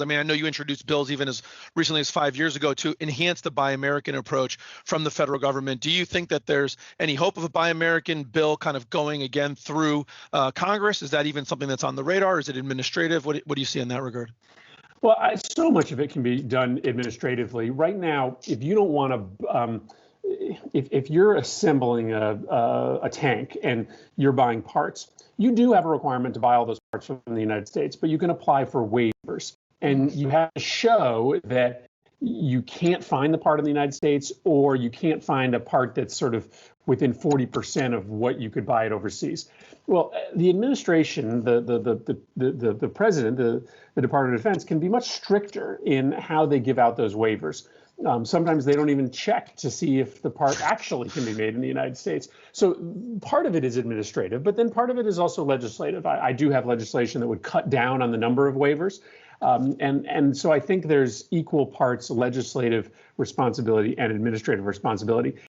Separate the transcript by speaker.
Speaker 1: I mean, I know you introduced bills even as recently as 5 years ago to enhance the Buy American approach from the federal government. Do you think that there's any hope of a Buy American bill kind of going again through Congress? Is that even something that's on the radar? Is it administrative? What do you see in that regard?
Speaker 2: Well, so much of it can be done administratively. Right now, if you don't want to, if you're assembling a tank and you're buying parts, you do have a requirement to buy all those parts from the United States, but you can apply for waivers. And you have to show that you can't find the part in the United States, or you can't find a part that's sort of within 40% of what you could buy it overseas. Well, the administration, the president, the Department of Defense can be much stricter in how they give out those waivers. Sometimes they don't even check to see if the part actually can be made in the United States. So part of it is administrative, but then part of it is also legislative. I do have legislation that would cut down on the number of waivers. And so I think there's equal parts legislative responsibility and administrative responsibility.